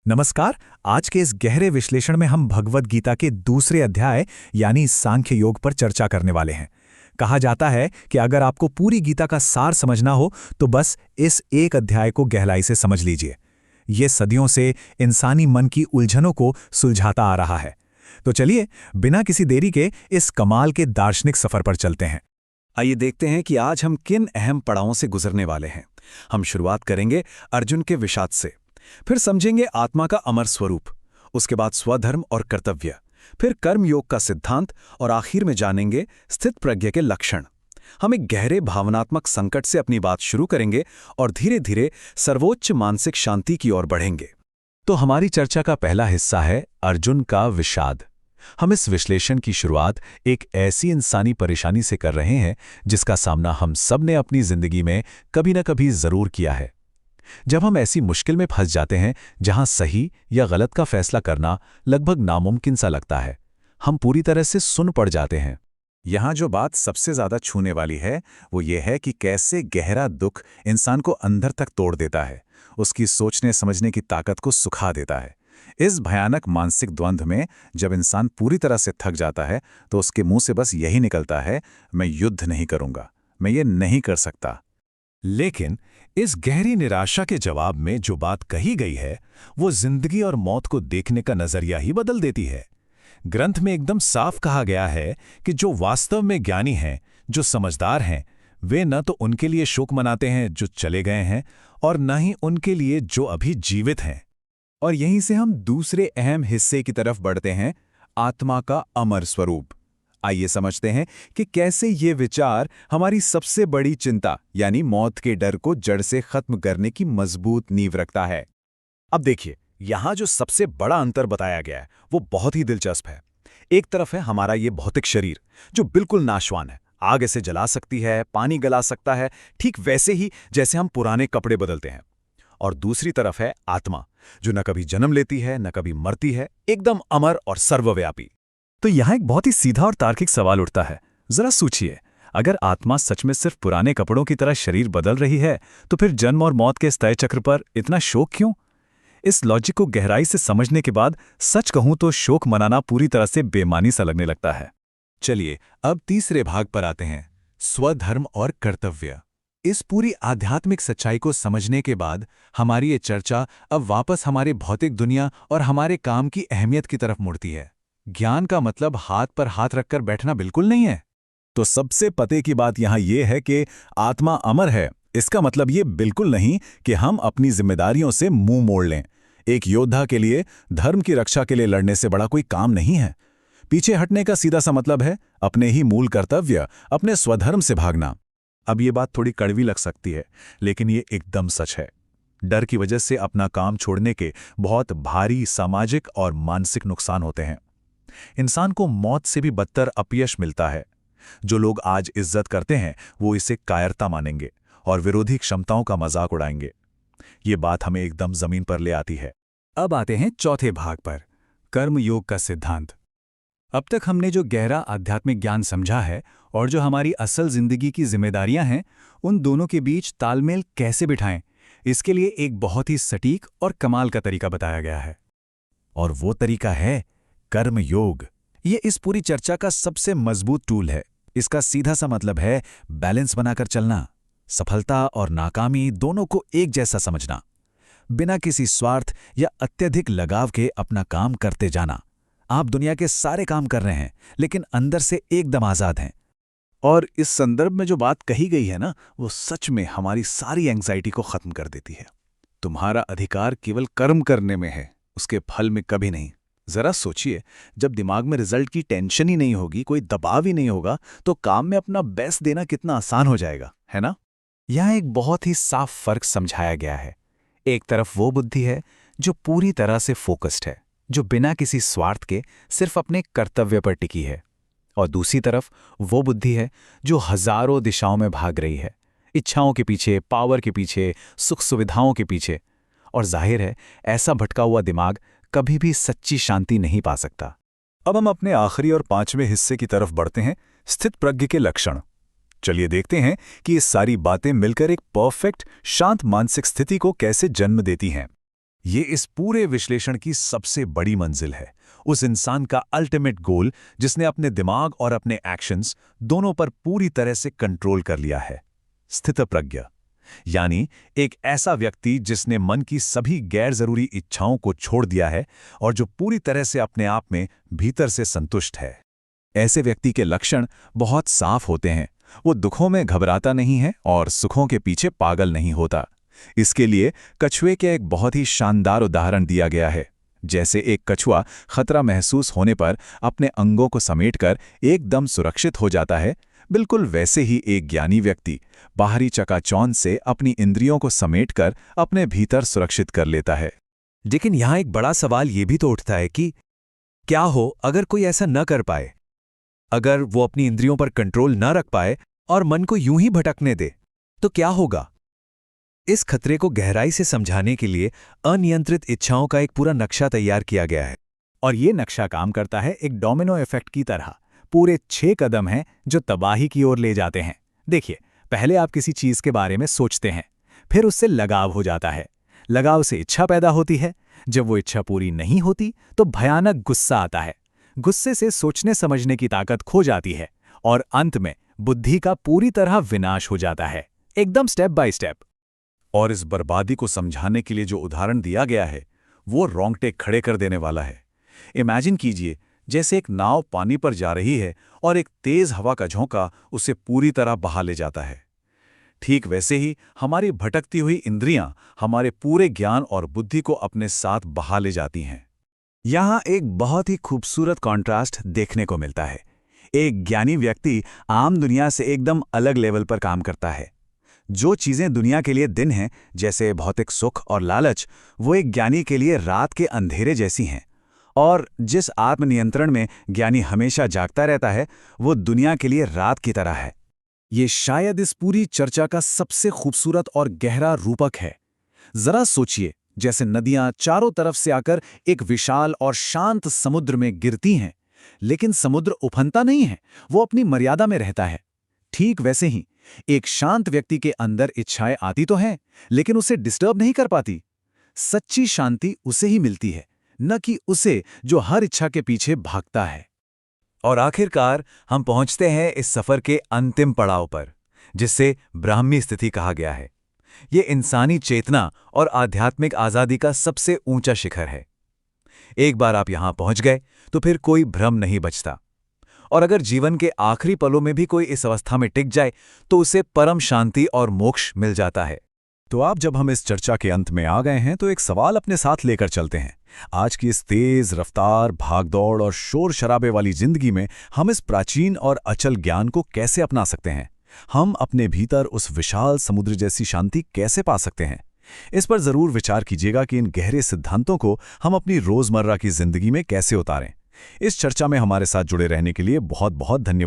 नमस्कार। आज के इस गहरे विश्लेषण में हम भगवद गीता के दूसरे अध्याय यानी सांख्य योग पर चर्चा करने वाले हैं। कहा जाता है कि अगर आपको पूरी गीता का सार समझना हो तो बस इस एक अध्याय को गहराई से समझ लीजिए। ये सदियों से इंसानी मन की उलझनों को सुलझाता आ रहा है। तो चलिए बिना किसी देरी के इस कमाल के दार्शनिक सफर पर चलते हैं। आइए देखते हैं कि आज हम किन अहम पड़ावों से गुजरने वाले हैं। हम शुरुआत करेंगे अर्जुन के विषाद से, फिर समझेंगे आत्मा का अमर स्वरूप, उसके बाद स्वधर्म और कर्तव्य, फिर कर्म योग का सिद्धांत और आखिर में जानेंगे स्थित प्रज्ञ के लक्षण। हम एक गहरे भावनात्मक संकट से अपनी बात शुरू करेंगे और धीरे धीरे सर्वोच्च मानसिक शांति की ओर बढ़ेंगे। तो हमारी चर्चा का पहला हिस्सा है अर्जुन का विषाद। हम इस विश्लेषण की शुरुआत एक ऐसी इंसानी परेशानी से कर रहे हैं जिसका सामना हम सब ने अपनी जिंदगी में कभी न कभी जरूर किया है। जब हम ऐसी मुश्किल में फंस जाते हैं जहां सही या गलत का फैसला करना लगभग नामुमकिन सा लगता है, हम पूरी तरह से सुन पड़ जाते हैं। यहाँ जो बात सबसे ज्यादा छूने वाली है वो ये है कि कैसे गहरा दुख इंसान को अंदर तक तोड़ देता है, उसकी सोचने समझने की ताकत को सुखा देता है। इस भयानक मानसिक द्वंद्व में जब इंसान पूरी तरह से थक जाता है तो उसके मुंह से बस यही निकलता है, मैं युद्ध नहीं करूंगा, मैं ये नहीं कर सकता। लेकिन इस गहरी निराशा के जवाब में जो बात कही गई है वो जिंदगी और मौत को देखने का नजरिया ही बदल देती है। ग्रंथ में एकदम साफ कहा गया है कि जो वास्तव में ज्ञानी हैं, जो समझदार हैं, वे न तो उनके लिए शोक मनाते हैं जो चले गए हैं और न ही उनके लिए जो अभी जीवित हैं। और यहीं से हम दूसरे अहम हिस्से की तरफ बढ़ते हैं, आत्मा का अमर स्वरूप। आइए समझते हैं कि कैसे ये विचार हमारी सबसे बड़ी चिंता यानी मौत के डर को जड़ से खत्म करने की मजबूत नींव रखता है। अब देखिए, यहां जो सबसे बड़ा अंतर बताया गया है वो बहुत ही दिलचस्प है। एक तरफ है हमारा ये भौतिक शरीर जो बिल्कुल नाशवान है, आग इसे जला सकती है, पानी गला सकता है, ठीक वैसे ही जैसे हम पुराने कपड़े बदलते हैं। और दूसरी तरफ है आत्मा जो न कभी जन्म लेती है न कभी मरती है, एकदम अमर और सर्वव्यापी। तो यहाँ एक बहुत ही सीधा और तार्किक सवाल उठता है। जरा सोचिए, अगर आत्मा सच में सिर्फ पुराने कपड़ों की तरह शरीर बदल रही है तो फिर जन्म और मौत के इस तय चक्र पर इतना शोक क्यों? इस लॉजिक को गहराई से समझने के बाद सच कहूं तो शोक मनाना पूरी तरह से बेमानी सा लगने लगता है। चलिए अब तीसरे भाग पर आते हैं, स्वधर्म और कर्तव्य। इस पूरी आध्यात्मिक सच्चाई को समझने के बाद हमारी ये चर्चा अब वापस हमारे भौतिक दुनिया और हमारे काम की अहमियत की तरफ मुड़ती है। ज्ञान का मतलब हाथ पर हाथ रखकर बैठना बिल्कुल नहीं है। तो सबसे पते की बात यहाँ ये है कि आत्मा अमर है। इसका मतलब ये बिल्कुल नहीं कि हम अपनी जिम्मेदारियों से मुंह मोड़ लें। एक योद्धा के लिए धर्म की रक्षा के लिए लड़ने से बड़ा कोई काम नहीं है। पीछे हटने का सीधा सा मतलब है अपने ही मूल कर्तव्य, अपने स्वधर्म से भागना। अब ये बात थोड़ी कड़वी लग सकती है, लेकिन ये एकदम सच है। डर की वजह से अपना काम छोड़ने के बहुत भारी सामाजिक और मानसिक नुकसान होते हैं। इंसान को मौत से भी बदतर अपयश मिलता है। जो लोग आज इज्जत करते हैं वो इसे कायरता मानेंगे और विरोधी क्षमताओं का मजाक उड़ाएंगे। ये बात हमें एकदम जमीन पर ले आती है। अब आते हैं चौथे भाग पर, कर्म योग का सिद्धांत। अब तक हमने जो गहरा आध्यात्मिक ज्ञान समझा है और जो हमारी असल जिंदगी की जिम्मेदारियां हैं, उन दोनों के बीच तालमेल कैसे बिठाएं, इसके लिए एक बहुत ही सटीक और कमाल का तरीका बताया गया है। और वो तरीका है कर्म योग। ये इस पूरी चर्चा का सबसे मजबूत टूल है। इसका सीधा सा मतलब है बैलेंस बनाकर चलना, सफलता और नाकामी दोनों को एक जैसा समझना, बिना किसी स्वार्थ या अत्यधिक लगाव के अपना काम करते जाना। आप दुनिया के सारे काम कर रहे हैं लेकिन अंदर से एकदम आजाद हैं। और इस संदर्भ में जो बात कही गई है ना, वो सच में हमारी सारी एंग्जाइटी को खत्म कर देती है। तुम्हारा अधिकार केवल कर्म करने में है, उसके फल में कभी नहीं। जरा सोचिए, जब दिमाग में रिजल्ट की टेंशन ही नहीं होगी, कोई दबाव ही नहीं होगा, तो काम में अपना बेस्ट देना कितना आसान हो जाएगा, है ना? यहाँ एक बहुत ही साफ फर्क समझाया गया है। एक तरफ वो बुद्धि है जो पूरी तरह से फोकस्ड है, जो बिना किसी स्वार्थ के सिर्फ अपने कर्तव्य पर टिकी है, और दूसरी तरफ वो बुद्धि है जो हजारों दिशाओं में भाग रही है, इच्छाओं के पीछे, पावर के पीछे, सुख सुविधाओं के पीछे। और जाहिर है ऐसा भटका हुआ दिमाग कभी भी सच्ची शांति नहीं पा सकता। अब हम अपने आखिरी और पांचवें हिस्से की तरफ बढ़ते हैं, स्थित प्रज्ञ के लक्षण। चलिए देखते हैं कि ये सारी बातें मिलकर एक परफेक्ट शांत मानसिक स्थिति को कैसे जन्म देती हैं। ये इस पूरे विश्लेषण की सबसे बड़ी मंजिल है, उस इंसान का अल्टीमेट गोल जिसने अपने दिमाग और अपने एक्शंस दोनों पर पूरी तरह से कंट्रोल कर लिया है। स्थितप्रज्ञ, यानी एक ऐसा व्यक्ति जिसने मन की सभी गैर जरूरी इच्छाओं को छोड़ दिया है और जो पूरी तरह से अपने आप में भीतर से संतुष्ट है। ऐसे व्यक्ति के लक्षण बहुत साफ होते हैं। वो दुखों में घबराता नहीं है और सुखों के पीछे पागल नहीं होता। इसके लिए कछुए के एक बहुत ही शानदार उदाहरण दिया गया है। जैसे एक कछुआ खतरा महसूस होने पर अपने अंगों को समेटकर एकदम सुरक्षित हो जाता है, बिल्कुल वैसे ही एक ज्ञानी व्यक्ति बाहरी चकाचौंध से अपनी इंद्रियों को समेटकर अपने भीतर सुरक्षित कर लेता है। लेकिन यहाँ एक बड़ा सवाल ये भी तो उठता है कि क्या हो अगर कोई ऐसा न कर पाए, अगर वो अपनी इंद्रियों पर कंट्रोल न रख पाए और मन को यूं ही भटकने दे, तो क्या होगा? इस खतरे को गहराई से समझाने के लिए अनियंत्रित इच्छाओं का एक पूरा नक्शा तैयार किया गया है। और ये नक्शा काम करता है एक डोमिनो इफेक्ट की तरह। पूरे 6 कदम हैं जो तबाही की ओर ले जाते हैं। देखिए, पहले आप किसी चीज के बारे में सोचते हैं, फिर उससे लगाव हो जाता है। लगाव से इच्छा पैदा होती है। जब वो इच्छा पूरी नहीं होती तो भयानक गुस्सा आता है। गुस्से से सोचने समझने की ताकत खो जाती है और अंत में बुद्धि का पूरी तरह विनाश हो जाता है, एकदम स्टेप बाय स्टेप। और इस बर्बादी को समझाने के लिए जो उदाहरण दिया गया है वो रोंगटे खड़े कर देने वाला है। इमेजिन कीजिए, जैसे एक नाव पानी पर जा रही है और एक तेज हवा का झोंका उसे पूरी तरह बहा ले जाता है। ठीक वैसे ही हमारी भटकती हुई इंद्रियां हमारे पूरे ज्ञान और बुद्धि को अपने साथ बहा ले जाती हैं। यहाँ एक बहुत ही खूबसूरत कॉन्ट्रास्ट देखने को मिलता है। एक ज्ञानी व्यक्ति आम दुनिया से एकदम अलग लेवल पर काम करता है। जो चीजें दुनिया के लिए दिन हैं, जैसे भौतिक सुख और लालच, वो एक ज्ञानी के लिए रात के अंधेरे जैसी हैं। और जिस आत्मनियंत्रण में ज्ञानी हमेशा जागता रहता है, वो दुनिया के लिए रात की तरह है। ये शायद इस पूरी चर्चा का सबसे खूबसूरत और गहरा रूपक है। जरा सोचिए, जैसे नदियां चारों तरफ से आकर एक विशाल और शांत समुद्र में गिरती हैं, लेकिन समुद्र उफनता नहीं है, वो अपनी मर्यादा में रहता है। ठीक वैसे ही एक शांत व्यक्ति के अंदर इच्छाएं आती तो हैं, लेकिन उसे डिस्टर्ब नहीं कर पाती। सच्ची शांति उसे ही मिलती है, न कि उसे जो हर इच्छा के पीछे भागता है। और आखिरकार हम पहुंचते हैं इस सफर के अंतिम पड़ाव पर, जिसे ब्राह्मी स्थिति कहा गया है। ये इंसानी चेतना और आध्यात्मिक आज़ादी का सबसे ऊंचा शिखर है। एक बार आप यहां पहुंच गए तो फिर कोई भ्रम नहीं बचता। और अगर जीवन के आखिरी पलों में भी कोई इस अवस्था में टिक जाए तो उसे परम शांति और मोक्ष मिल जाता है। तो आप जब हम इस चर्चा के अंत में आ गए हैं तो एक सवाल अपने साथ लेकर चलते हैं। आज की इस तेज रफ्तार, भागदौड़ और शोर शराबे वाली जिंदगी में हम इस प्राचीन और अचल ज्ञान को कैसे अपना सकते हैं? हम अपने भीतर उस विशाल समुद्र जैसी शांति कैसे पा सकते हैं? इस पर जरूर विचार कीजिएगा कि इन गहरे सिद्धांतों को हम अपनी रोजमर्रा की जिंदगी में कैसे उतारें। इस चर्चा में हमारे साथ जुड़े रहने के लिए बहुत बहुत धन्यवाद।